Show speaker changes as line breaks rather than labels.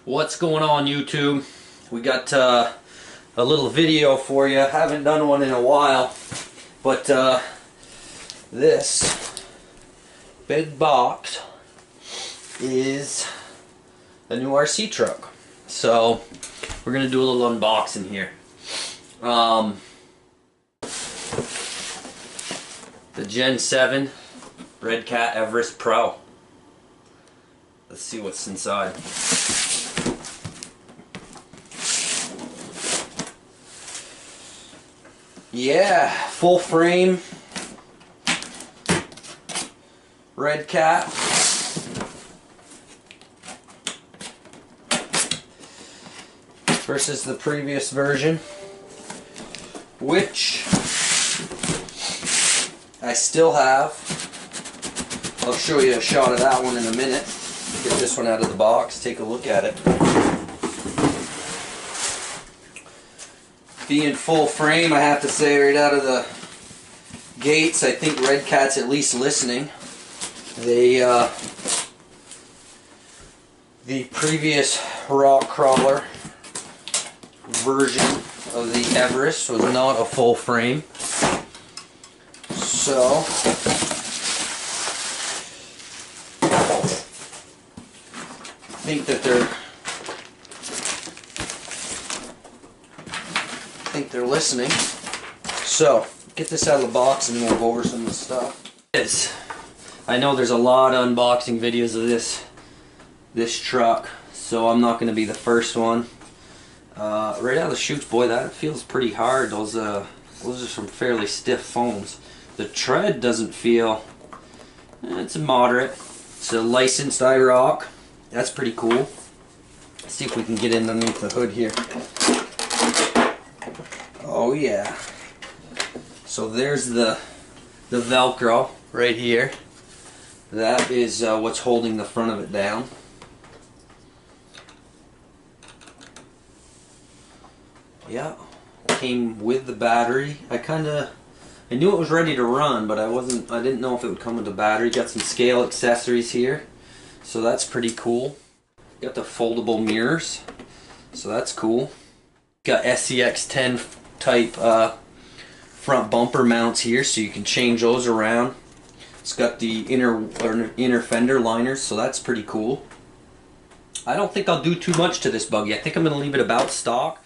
What's going on, YouTube? We got a little video for you. Haven't done one in a while, but this big box is a new RC truck. So we're gonna do a little unboxing here. The Gen 7 Redcat Everest Pro. Let's see what's inside. Yeah, full frame Redcat. Versus the previous version, which I still have. I'll show you a shot of that one in a minute. Get this one out of the box, take a look at it. Being full frame, I have to say right out of the gates, I think Redcat's at least listening. The previous rock crawler version of the Everest was not a full frame. So I think they're listening. So get this out of the box and we'll go over some of the stuff. I know there's a lot of unboxing videos of this truck, so I'm not going to be the first one. Right out of the chutes, boy, that feels pretty hard. Those are some fairly stiff foams. The tread doesn't feel, it's moderate. It's a licensed iRock. That's pretty cool. Let's see if we can get in underneath the hood here. Oh yeah. So there's the Velcro right here. That is what's holding the front of it down. Yeah, came with the battery. I knew it was ready to run, but I didn't know if it would come with the battery. Got some scale accessories here, so that's pretty cool. Got the foldable mirrors, so that's cool. Got SCX10 type front bumper mounts here, so you can change those around. It's got the inner fender liners, so that's pretty cool. I don't think I'll do too much to this buggy. I think I'm going to leave it about stock.